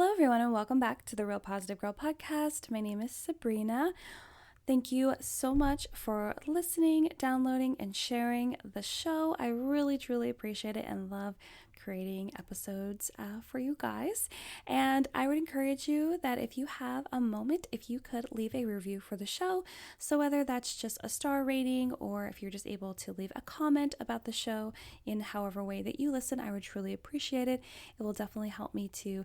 Hello, everyone, and welcome back to the Real Positive Girl podcast. My name is Sabrina. Thank you so much for listening, downloading, and sharing the show. I really, truly appreciate it and love creating episodes for you guys. And I would encourage you that if you have a moment, if you could leave a review for the show. So whether that's just a star rating or if you're just able to leave a comment about the show in however way that you listen, I would truly appreciate it. It will definitely help me to,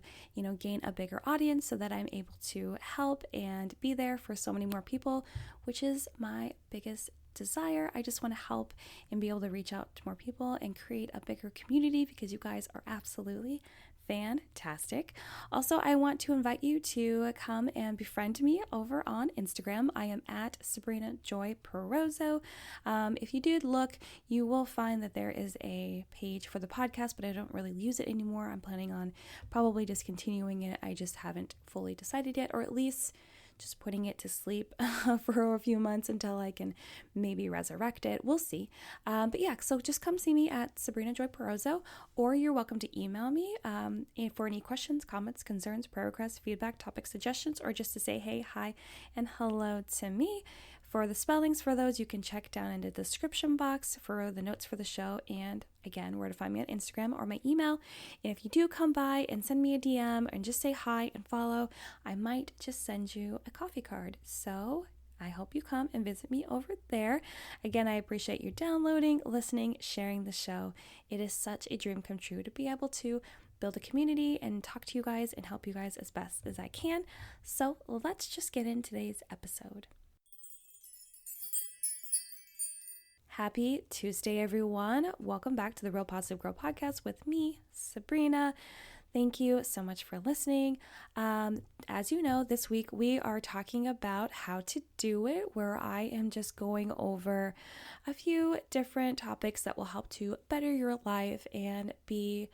gain a bigger audience so that I'm able to help and be there for so many more people, which is my biggest desire. I just want to help and be able to reach out to more people and create a bigger community because you guys are absolutely fantastic. Also, I want to invite you to come and befriend me over on Instagram. I am at Sabrina Joy Perozzo. If you did look, you will find that there is a page for the podcast, but I don't really use it anymore. I'm planning on probably discontinuing it. I just haven't fully decided yet, or at least just putting it to sleep for a few months until I can maybe resurrect it. We'll see. But yeah, so just come see me at Sabrina Joy Perozzo, or you're welcome to email me for any questions, comments, concerns, prayer requests, feedback, topic suggestions, or just to say hey, hi, and hello to me. For the spellings for those, you can check down in the description box for the notes for the show, and again, where to find me on Instagram or my email. And if you do come by and send me a DM and just say hi and follow, I might just send you a coffee card. So I hope you come and visit me over there. Again, I appreciate you downloading, listening, sharing the show. It is such a dream come true to be able to build a community and talk to you guys and help you guys as best as I can. So let's just get in today's episode. Happy Tuesday, everyone. Welcome back to the Real Positive Girl podcast with me, Sabrina. Thank you so much for listening. As you know, this week we are talking about how to do it, where I am just going over a few different topics that will help to better your life and be,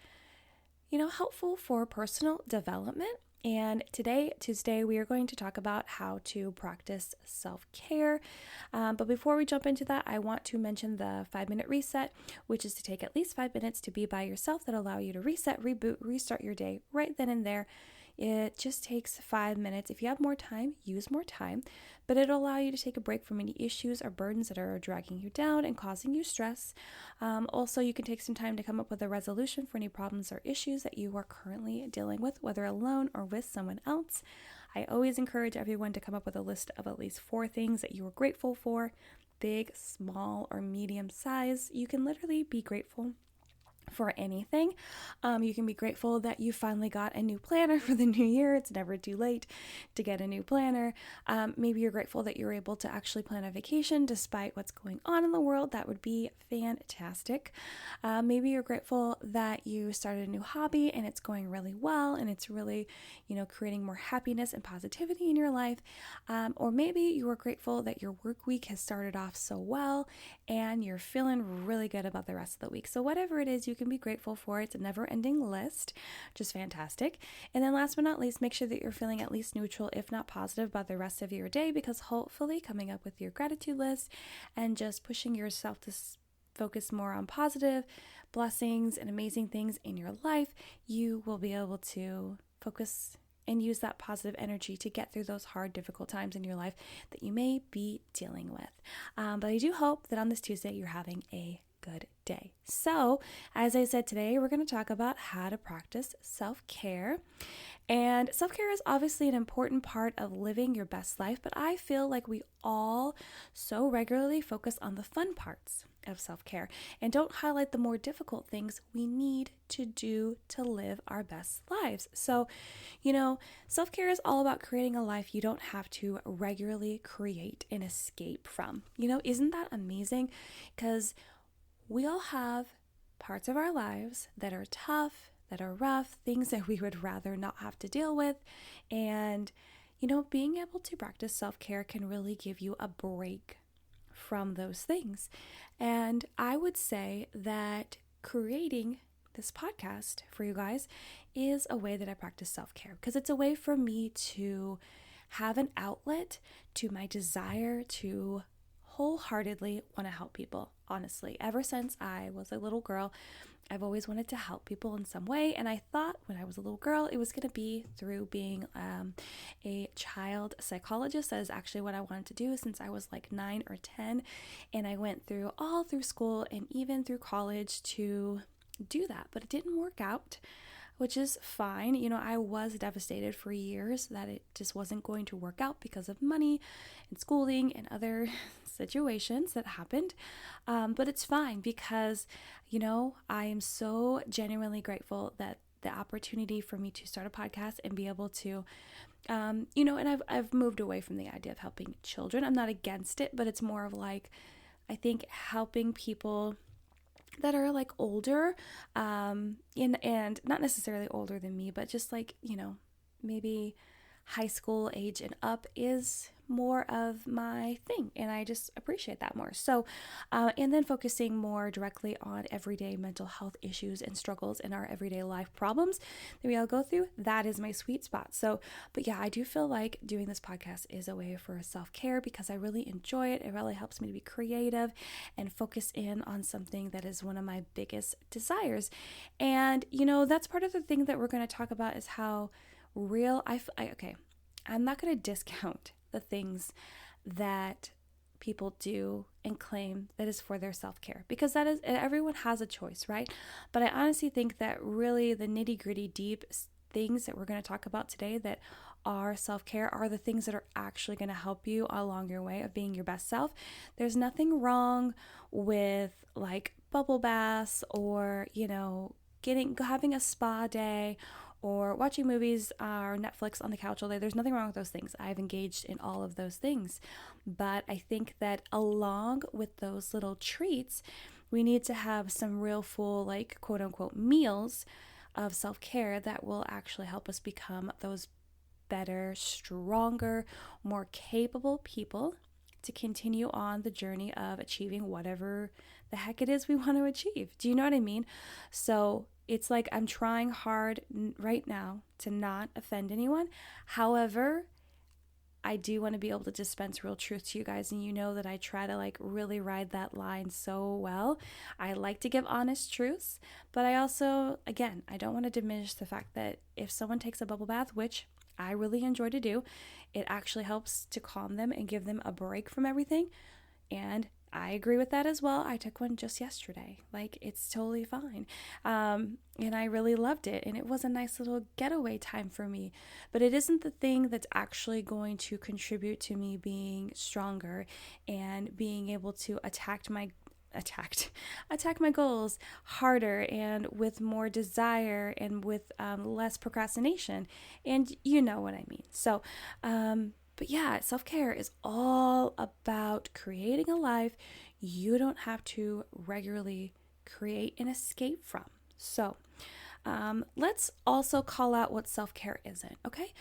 helpful for personal development. And today, Tuesday, we are going to talk about how to practice self-care. But before we jump into that, I want to mention the 5-minute reset, which is to take at least 5 minutes to be by yourself that allow you to reset, reboot, restart your day right then and there. It just takes 5 minutes. If you have more time, use more time, but it'll allow you to take a break from any issues or burdens that are dragging you down and causing you stress. Also, you can take some time to come up with a resolution for any problems or issues that you are currently dealing with, whether alone or with someone else. I always encourage everyone to come up with a list of at least 4 things that you are grateful for, big, small, or medium size. You can literally be grateful for anything. You can be grateful that you finally got a new planner for the new year. It's never too late to get a new planner. Maybe you're grateful that you're able to actually plan a vacation despite what's going on in the world. That would be fantastic. Maybe you're grateful that you started a new hobby and it's going really well and it's really, creating more happiness and positivity in your life. Or maybe you are grateful that your work week has started off so well and you're feeling really good about the rest of the week. So whatever it is, you can be grateful for. It's a never-ending list, just fantastic. And then last but not least, make sure that you're feeling at least neutral, if not positive, about the rest of your day, because hopefully coming up with your gratitude list and just pushing yourself to focus more on positive blessings and amazing things in your life, you will be able to focus and use that positive energy to get through those hard, difficult times in your life that you may be dealing with. But I do hope that on this Tuesday, you're having a good day. So, as I said today, we're going to talk about how to practice self-care. And self-care is obviously an important part of living your best life, but I feel like we all so regularly focus on the fun parts of self-care and don't highlight the more difficult things we need to do to live our best lives. So, self-care is all about creating a life you don't have to regularly create and escape from. Isn't that amazing? Because we all have parts of our lives that are tough, that are rough, things that we would rather not have to deal with. And, being able to practice self-care can really give you a break from those things. And I would say that creating this podcast for you guys is a way that I practice self-care, because it's a way for me to have an outlet to my desire to wholeheartedly want to help people, honestly. Ever since I was a little girl, I've always wanted to help people in some way. And I thought when I was a little girl, it was going to be through being a child psychologist. That is actually what I wanted to do since I was like 9 or 10. And I went through all through school and even through college to do that, but it didn't work out, which is fine. I was devastated for years that it just wasn't going to work out because of money and schooling and other situations that happened. But it's fine because, I am so genuinely grateful that the opportunity for me to start a podcast and be able to, and I've moved away from the idea of helping children. I'm not against it, but it's more of like, I think helping people that are like older, and not necessarily older than me, but just like, maybe high school age and up is more of my thing, and I just appreciate that more. So, and then focusing more directly on everyday mental health issues and struggles in our everyday life problems that we all go through, that is my sweet spot. So, but yeah, I do feel like doing this podcast is a way for self-care because I really enjoy it. It really helps me to be creative and focus in on something that is one of my biggest desires. And, that's part of the thing that we're going to talk about is how real, okay, I'm not going to discount the things that people do and claim that is for their self-care, because that is, everyone has a choice, right? But I honestly think that really the nitty-gritty deep things that we're going to talk about today that are self-care are the things that are actually going to help you along your way of being your best self. There's nothing wrong with like bubble baths or, having a spa day or watching movies or Netflix on the couch all day. There's nothing wrong with those things. I've engaged in all of those things. But I think that along with those little treats, we need to have some real full, like, quote unquote, meals of self-care that will actually help us become those better, stronger, more capable people to continue on the journey of achieving whatever the heck it is we want to achieve. Do you know what I mean? So it's like I'm trying hard right now to not offend anyone. However, I do want to be able to dispense real truth to you guys, and that I try to like really ride that line so well. I like to give honest truths, but I also, again, I don't want to diminish the fact that if someone takes a bubble bath, which I really enjoy to do, it actually helps to calm them and give them a break from everything. And I agree with that as well. I took one just yesterday. Like, it's totally fine. And I really loved it. And it was a nice little getaway time for me. But it isn't the thing that's actually going to contribute to me being stronger and being able to attack my goals harder and with more desire and with less procrastination. And you know what I mean. So, but yeah, self-care is all about creating a life you don't have to regularly create and escape from. So, let's also call out what self-care isn't, okay?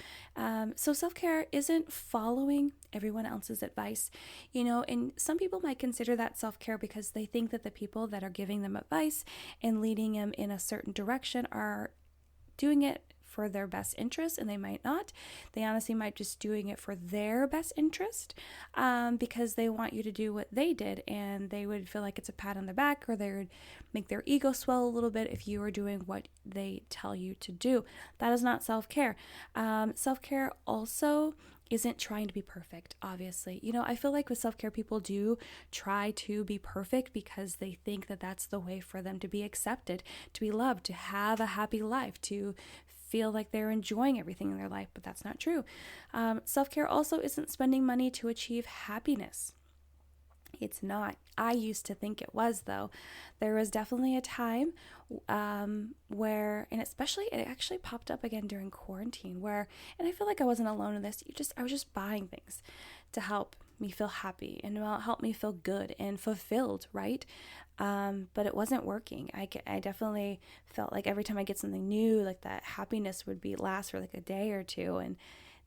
So self-care isn't following everyone else's advice, and some people might consider that self-care because they think that the people that are giving them advice and leading them in a certain direction are doing it for their best interest, and they might not. They honestly might just doing it for their best interest because they want you to do what they did, and they would feel like it's a pat on the back, or they would make their ego swell a little bit if you are doing what they tell you to do. That is not self-care. Self-care also isn't trying to be perfect, obviously. I feel like with self-care, people do try to be perfect because they think that that's the way for them to be accepted, to be loved, to have a happy life, to feel like they're enjoying everything in their life, but that's not true. Self-care also isn't spending money to achieve happiness. It's not. I used to think it was, though. There was definitely a time where, and especially it actually popped up again during quarantine, where, and I feel like I wasn't alone in this. I was just buying things to help me feel happy and help me feel good and fulfilled, right? But it wasn't working. I definitely felt like every time I get something new, like that happiness would last for like a day or two, and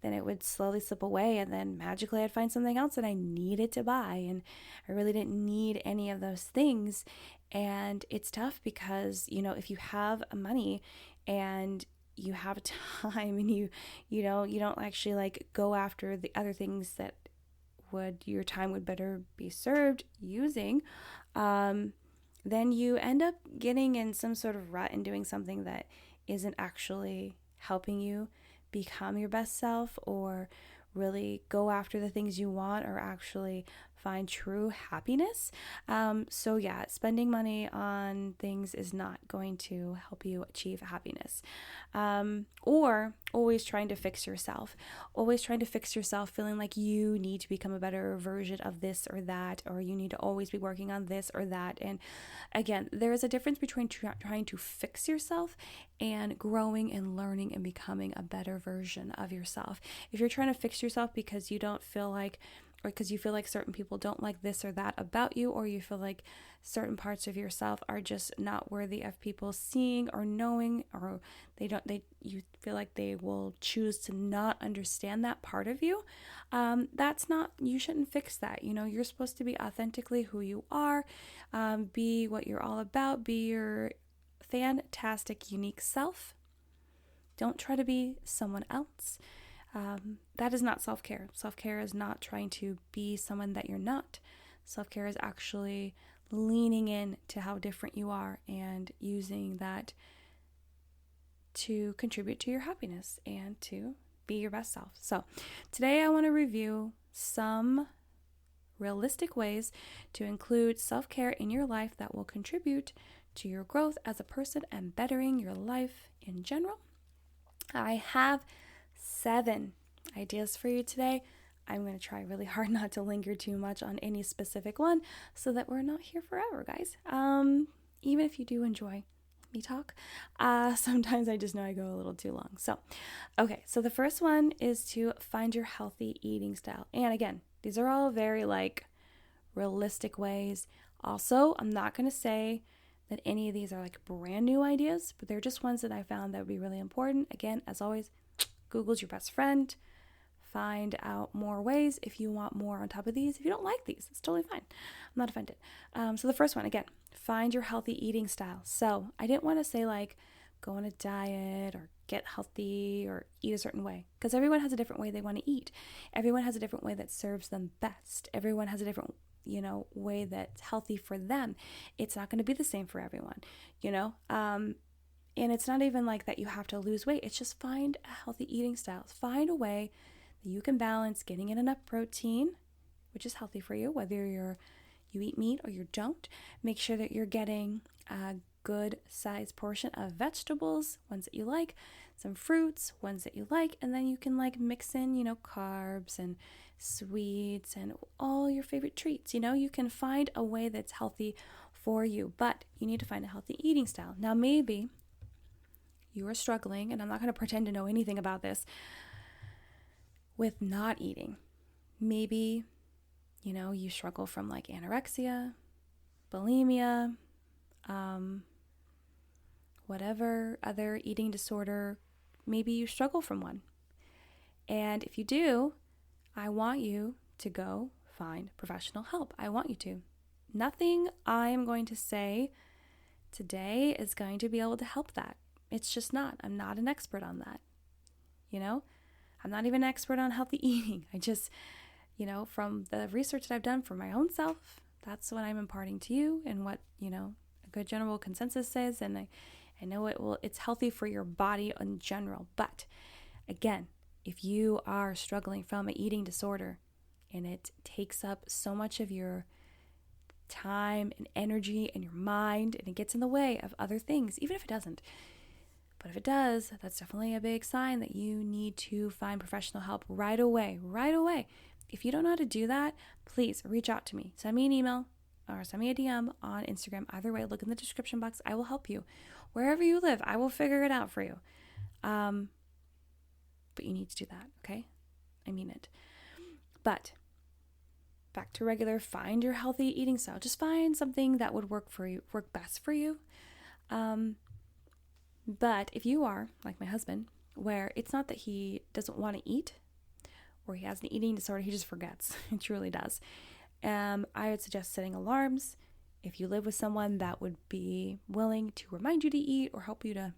then it would slowly slip away, and then magically I'd find something else that I needed to buy, and I really didn't need any of those things. And it's tough because, if you have money and you have time and you don't actually like go after the other things that your time would better be served using, then you end up getting in some sort of rut and doing something that isn't actually helping you become your best self or really go after the things you want or actually find true happiness. So yeah, spending money on things is not going to help you achieve happiness. Or always trying to fix yourself, feeling like you need to become a better version of this or that, or you need to always be working on this or that. And again, there is a difference between trying to fix yourself and growing and learning and becoming a better version of yourself. If you're trying to fix yourself because you don't feel like, or because you feel like certain people don't like this or that about you, or you feel like certain parts of yourself are just not worthy of people seeing or knowing, or you feel like they will choose to not understand that part of you, you shouldn't fix that. You're supposed to be authentically who you are, be what you're all about, be your fantastic, unique self. Don't try to be someone else. That is not self-care. Self-care is not trying to be someone that you're not. Self-care is actually leaning in to how different you are and using that to contribute to your happiness and to be your best self. So today I want to review some realistic ways to include self-care in your life that will contribute to your growth as a person and bettering your life in general. I have 7 ideas for you today. I'm going to try really hard not to linger too much on any specific one so that we're not here forever, guys. Even if you do enjoy me talk, sometimes I just know I go a little too long. So the first one is to find your healthy eating style. And again, these are all very realistic ways. Also, I'm not going to say that any of these are brand new ideas, but they're just ones that I found that would be really important. Again, as always, Google's your best friend. Find out more ways if you want more on top of these. If you don't like these, it's totally fine. I'm not offended. So the first one, again, find your healthy eating style. So I didn't want to say go on a diet or get healthy or eat a certain way, because everyone has a different way they want to eat. Everyone has a different way that serves them best. Everyone has a different way that's healthy for them. It's not going to be the same for everyone, and it's not even that you have to lose weight. It's just find a healthy eating style. Find a way that you can balance getting in enough protein, which is healthy for you, whether you eat meat or you don't. Make sure that you're getting a good size portion of vegetables, ones that you like, some fruits, ones that you like, and then you can mix in, carbs and sweets and all your favorite treats. You can find a way that's healthy for you, but you need to find a healthy eating style. Now, maybe you are struggling, and I'm not going to pretend to know anything about this, with not eating. Maybe, you struggle from anorexia, bulimia, whatever other eating disorder. Maybe you struggle from one. And if you do, I want you to go find professional help. I want you to. Nothing I am going to say today is going to be able to help that. It's just not. I'm not an expert on that. I'm not even an expert on healthy eating. I just, from the research that I've done for my own self, that's what I'm imparting to you and what, a good general consensus says. And I know it's healthy for your body in general. But again, if you are struggling from an eating disorder and it takes up so much of your time and energy and your mind, and it gets in the way of other things, even if it doesn't. But if it does, that's definitely a big sign that you need to find professional help right away. If you don't know how to do that, please reach out to me. Send me an email or send me a DM on Instagram. Either way, look in the description box. I will help you. Wherever you live, I will figure it out for you. But you need to do that, okay? I mean it. But back to regular, find your healthy eating style. Just find something that would work best for you. But if you are like my husband, where it's not that he doesn't want to eat or he has an eating disorder, he just forgets. He truly does. I would suggest setting alarms. If you live with someone that would be willing to remind you to eat or help you to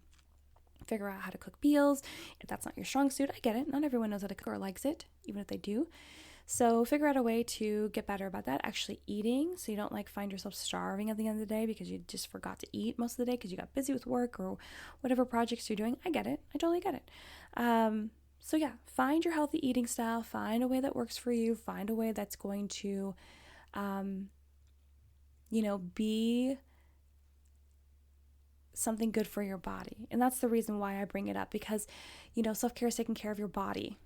figure out how to cook meals, if that's not your strong suit, I get it. Not everyone knows how to cook or likes it, even if they do. So figure out a way to get better about that, actually eating, so you don't like find yourself starving at the end of the day because you just forgot to eat most of the day because you got busy with work or whatever projects you're doing. I get it. I totally get it. So yeah, find your healthy eating style, find a way that works for you, find a way that's going to, be something good for your body. And that's the reason why I bring it up, because, self-care is taking care of your body,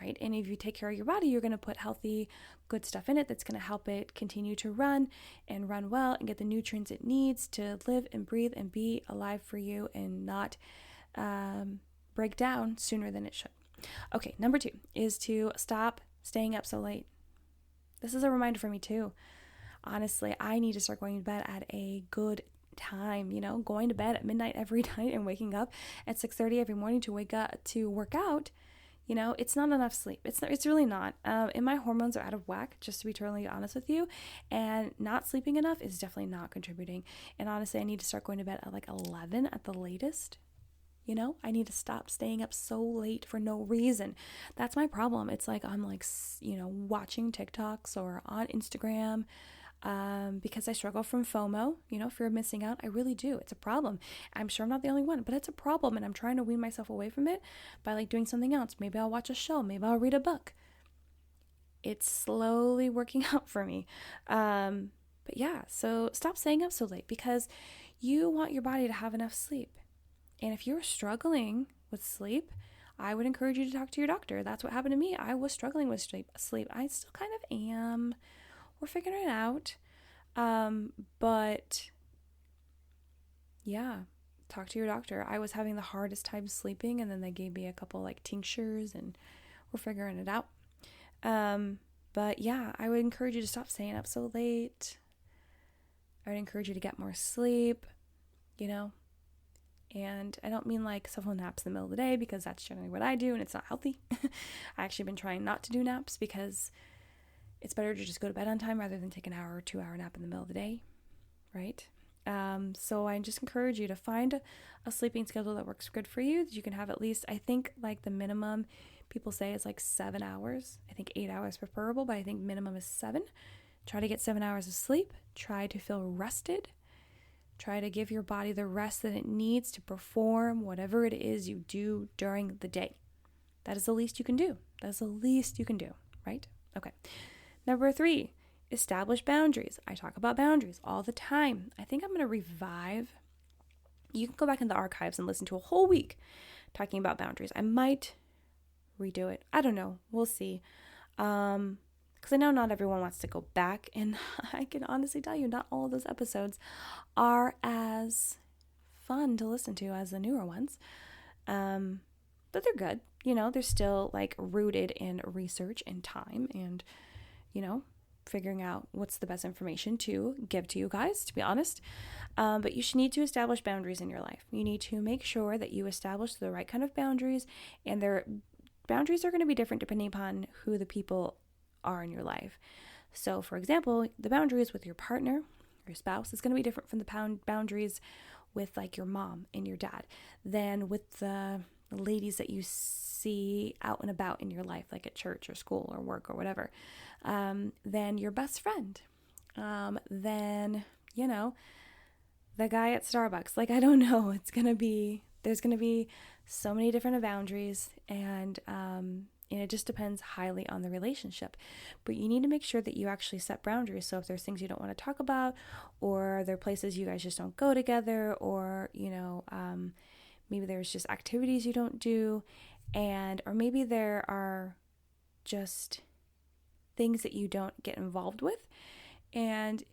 right? And if you take care of your body, you're going to put healthy, good stuff in it that's going to help it continue to run and run well and get the nutrients it needs to live and breathe and be alive for you and not break down sooner than it should. Okay, number 2 is to stop staying up so late. This is a reminder for me too. Honestly, I need to start going to bed at a good time, going to bed at midnight every night and waking up at 6:30 every morning to wake up to work out. It's not enough sleep. It's really not. And my hormones are out of whack, just to be totally honest with you. And not sleeping enough is definitely not contributing. And honestly, I need to start going to bed at like 11 at the latest. I need to stop staying up so late for no reason. That's my problem. It's like I'm like, watching TikToks or on Instagram because I struggle from FOMO, fear of missing out. I really do. It's a problem. I'm sure I'm not the only one, but it's a problem. And I'm trying to wean myself away from it by like doing something else. Maybe I'll watch a show. Maybe I'll read a book. It's slowly working out for me. But yeah, so stop staying up so late because you want your body to have enough sleep. And if you're struggling with sleep, I would encourage you to talk to your doctor. That's what happened to me. I was struggling with sleep. I still kind of am. We're figuring it out. But yeah, talk to your doctor. I was having the hardest time sleeping, and then they gave me a couple like tinctures, and we're figuring it out. But yeah, I would encourage you to stop staying up so late. I would encourage you to get more sleep, And I don't mean like several naps in the middle of the day, because that's generally what I do and it's not healthy. I actually been trying not to do naps because it's better to just go to bed on time rather than take an hour or 2 hour nap in the middle of the day, right? So I just encourage you to find a sleeping schedule that works good for you, that you can have at least, I think like the minimum people say is like 7 hours. I think 8 hours preferable, but I think minimum is 7. Try to get 7 hours of sleep. Try to feel rested. Try to give your body the rest that it needs to perform whatever it is you do during the day. That is the least you can do. That's the least you can do, right? Okay. Number 3, establish boundaries. I talk about boundaries all the time. I think I'm going to revive. You can go back in the archives and listen to a whole week talking about boundaries. I might redo it. I don't know. We'll see. Because I know not everyone wants to go back, and I can honestly tell you not all of those episodes are as fun to listen to as the newer ones. But they're good. They're still like rooted in research and time and, figuring out what's the best information to give to you guys, to be honest. But you should need to establish boundaries in your life. You need to make sure that you establish the right kind of boundaries, and their boundaries are going to be different depending upon who the people are in your life. So for example, the boundaries with your partner, your spouse, is going to be different from the boundaries with like your mom and your dad than with the ladies that you see out and about in your life, like at church or school or work or whatever, then your best friend, then, the guy at Starbucks. Like, I don't know, there's going to be so many different boundaries, and it just depends highly on the relationship. But you need to make sure that you actually set boundaries. So if there's things you don't want to talk about, or there are places you guys just don't go together, or, maybe there's just activities you don't do, or maybe there are just things that you don't get involved with. And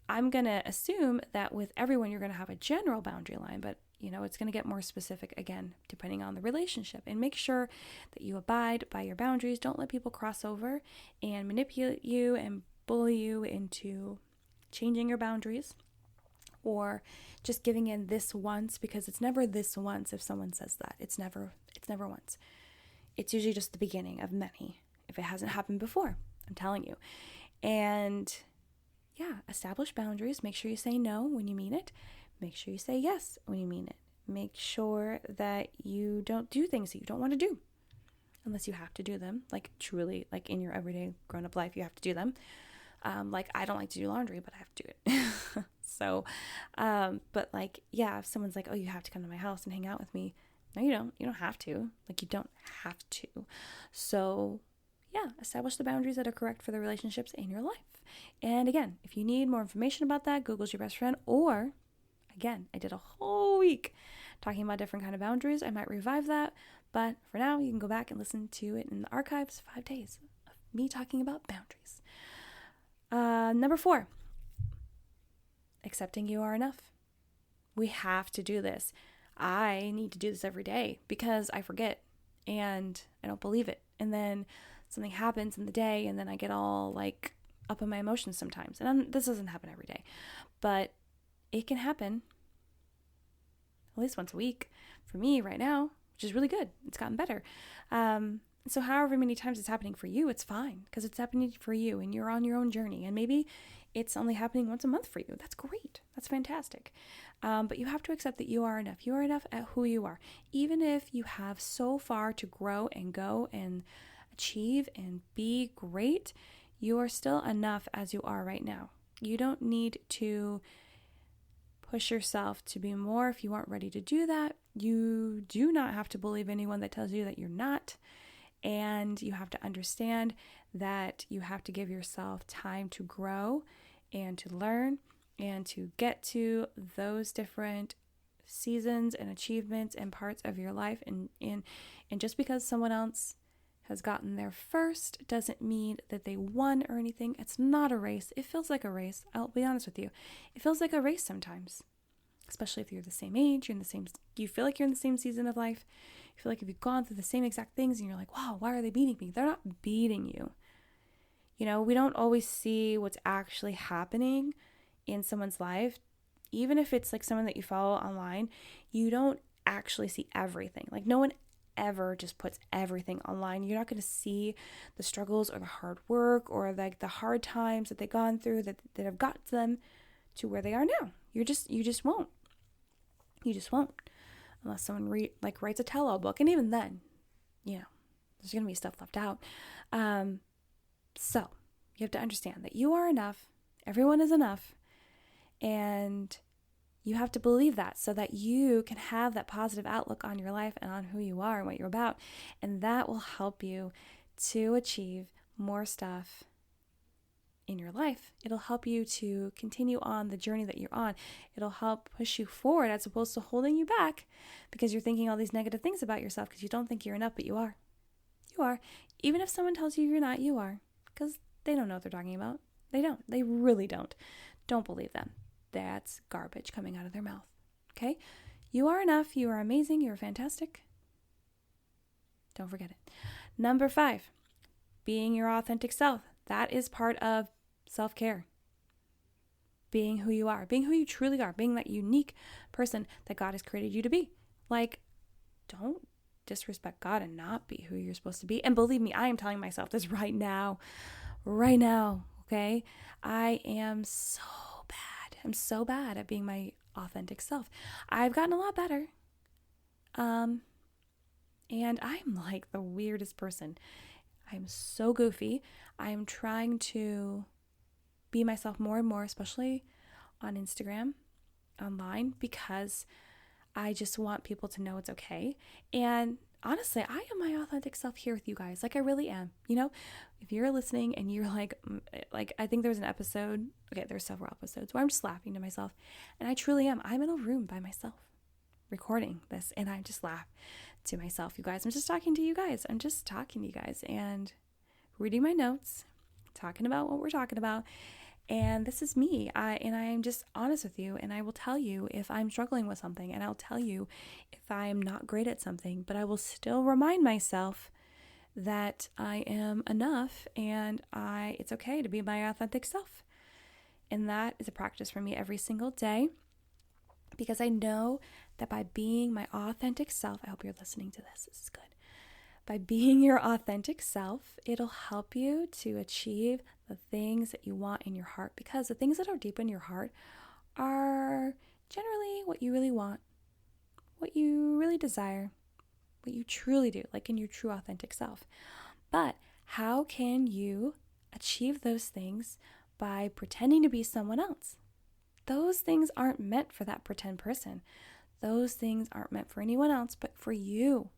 I'm going to assume that with everyone, you're going to have a general boundary line, but it's going to get more specific again, depending on the relationship. And make sure that you abide by your boundaries. Don't let people cross over and manipulate you and bully you into changing your boundaries, or just giving in this once, because it's never this once. If someone says that, it's never once. It's usually just the beginning of many, if it hasn't happened before, I'm telling you. And yeah, establish boundaries. Make sure you say no when you mean it. Make sure you say yes when you mean it. Make sure that you don't do things that you don't want to do unless you have to do them, like truly, like in your everyday grown-up life, you have to do them. Like I don't like to do laundry, but I have to do it. So, but like, yeah, if someone's like, oh, you have to come to my house and hang out with me. No, you don't. You don't have to. Like, you don't have to. So, yeah, establish the boundaries that are correct for the relationships in your life. And again, if you need more information about that, Google's your best friend. Or, again, I did a whole week talking about different kind of boundaries. I might revive that. But for now, you can go back and listen to it in the archives, 5 days of me talking about boundaries. Number 4, accepting you are enough. We have to do this. I need to do this every day because I forget and I don't believe it. And then something happens in the day and then I get all like up in my emotions sometimes. And this doesn't happen every day, but it can happen at least once a week for me right now, which is really good. It's gotten better. So however many times it's happening for you, it's fine because it's happening for you and you're on your own journey. And maybe it's only happening once a month for you. That's great. That's fantastic. But you have to accept that you are enough. You are enough at who you are. Even if you have so far to grow and go and achieve and be great, you are still enough as you are right now. You don't need to push yourself to be more if you aren't ready to do that. You do not have to believe anyone that tells you that you're not. And you have to understand that you have to give yourself time to grow and to learn and to get to those different seasons and achievements and parts of your life. And just because someone else has gotten there first doesn't mean that they won or anything. It's not a race. It feels like a race. I'll be honest with you. It feels like a race sometimes, especially if you're the same age, you feel like you're in the same season of life. You feel like if you've gone through the same exact things and you're like, wow, why are they beating me? They're not beating you. You know, we don't always see what's actually happening in someone's life. Even if it's like someone that you follow online, you don't actually see everything. Like no one ever just puts everything online. You're not going to see the struggles or the hard work or like the hard times that they've gone through that have got them to where they are now. You just won't. You just won't. Unless someone writes a tell-all book. And even then, you know, there's going to be stuff left out. So you have to understand that you are enough. Everyone is enough. And you have to believe that so that you can have that positive outlook on your life and on who you are and what you're about. And that will help you to achieve more stuff in your life. It'll help you to continue on the journey that you're on. It'll help push you forward as opposed to holding you back because you're thinking all these negative things about yourself because you don't think you're enough, but you are. You are. Even if someone tells you you're not, you are. Because they don't know what they're talking about. They don't. They really don't. Don't believe them. That's garbage coming out of their mouth. Okay? You are enough. You are amazing. You are fantastic. Don't forget it. Number 5, being your authentic self. That is part of self-care. Being who you are. Being who you truly are. Being that unique person that God has created you to be. Like, don't disrespect God and not be who you're supposed to be. And believe me, I am telling myself this right now. Right now. Okay? I am so bad. I'm so bad at being my authentic self. I've gotten a lot better. And I'm like the weirdest person. I'm so goofy. I'm trying to be myself more and more, especially on Instagram, online, because I just want people to know it's okay. And honestly, I am my authentic self here with you guys. Like I really am. You know, if you're listening and you're like I think there was an episode, okay, there's several episodes where I'm just laughing to myself. And I truly am. I'm in a room by myself recording this and I just laugh to myself, you guys. I'm just talking to you guys. I'm just talking to you guys and reading my notes, talking about what we're talking about. And this is me. I'm just honest with you. And I will tell you if I'm struggling with something. And I'll tell you if I'm not great at something. But I will still remind myself that I am enough and it's okay to be my authentic self. And that is a practice for me every single day. Because I know that by being my authentic self, I hope you're listening to this. This is good. By being your authentic self, it'll help you to achieve the things that you want in your heart, because the things that are deep in your heart are generally what you really want, what you really desire. what you truly do, like in your true authentic self. But how can you achieve those things by pretending to be someone else? Those things aren't meant for that pretend person. Those things aren't meant for anyone else but for you.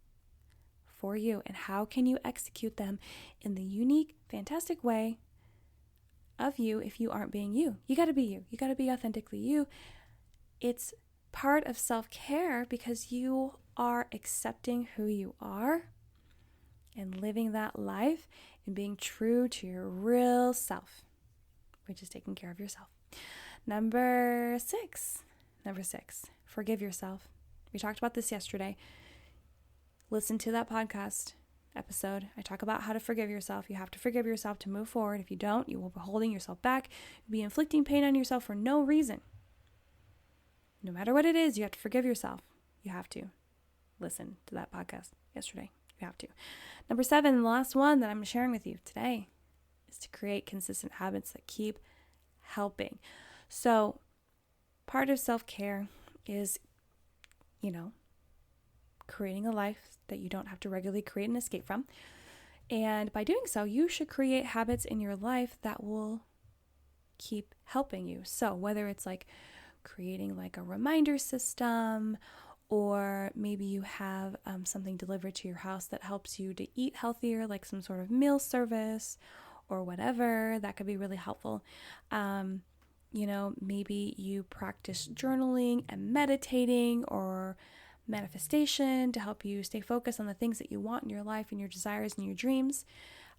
For you. And how can you execute them in the unique, fantastic way of you if you aren't being you? You got to be you. You got to be authentically you. It's part of self-care because you are accepting who you are and living that life and being true to your real self, which is taking care of yourself. Number six, forgive yourself. We talked about this yesterday. Listen to that podcast episode. I talk about how to forgive yourself. You have to forgive yourself to move forward. If you don't, you will be holding yourself back. You'll be inflicting pain on yourself for no reason. No matter what it is, you have to forgive yourself. You have to listen to that podcast yesterday. You have to. Number 7, the last one that I'm sharing with you today, is to create consistent habits that keep helping. So part of self-care is, creating a life that you don't have to regularly create and escape from. And by doing so, you should create habits in your life that will keep helping you. So whether it's like creating like a reminder system, or maybe you have something delivered to your house that helps you to eat healthier, like some sort of meal service or whatever, that could be really helpful. Maybe you practice journaling and meditating or manifestation to help you stay focused on the things that you want in your life and your desires and your dreams.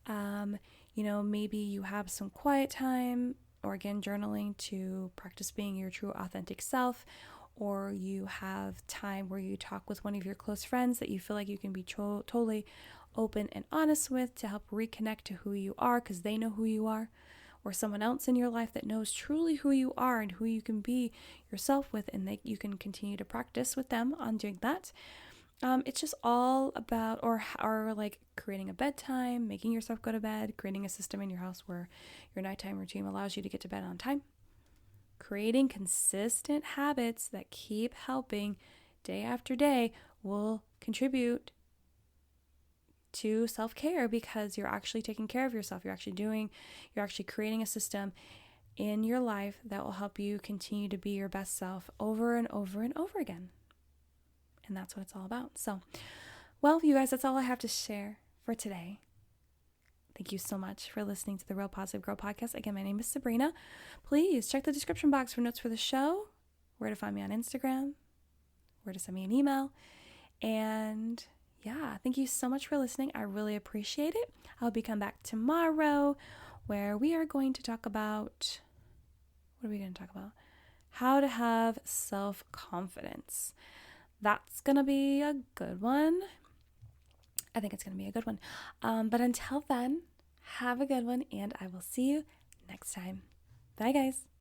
Maybe you have some quiet time, or again, journaling to practice being your true authentic self, or you have time where you talk with one of your close friends that you feel like you can be totally open and honest with to help reconnect to who you are because they know who you are, or someone else in your life that knows truly who you are and who you can be yourself with, and that you can continue to practice with them on doing that. It's just all about, or like creating a bedtime, making yourself go to bed, creating a system in your house where your nighttime routine allows you to get to bed on time. Creating consistent habits that keep helping day after day will contribute to self-care because you're actually taking care of yourself. You're actually creating a system in your life that will help you continue to be your best self over and over and over again. And that's what it's all about. So, well, you guys, that's all I have to share for today. Thank you so much for listening to the Real Positive Girl podcast. Again, my name is Sabrina. Please check the description box for notes for the show, where to find me on Instagram, where to send me an email. And yeah, thank you so much for listening. I really appreciate it. I'll be come back tomorrow where we are going to talk about, what are we going to talk about? How to have self-confidence. That's going to be a good one. I think it's going to be a good one. But until then, have a good one, and I will see you next time. Bye, guys.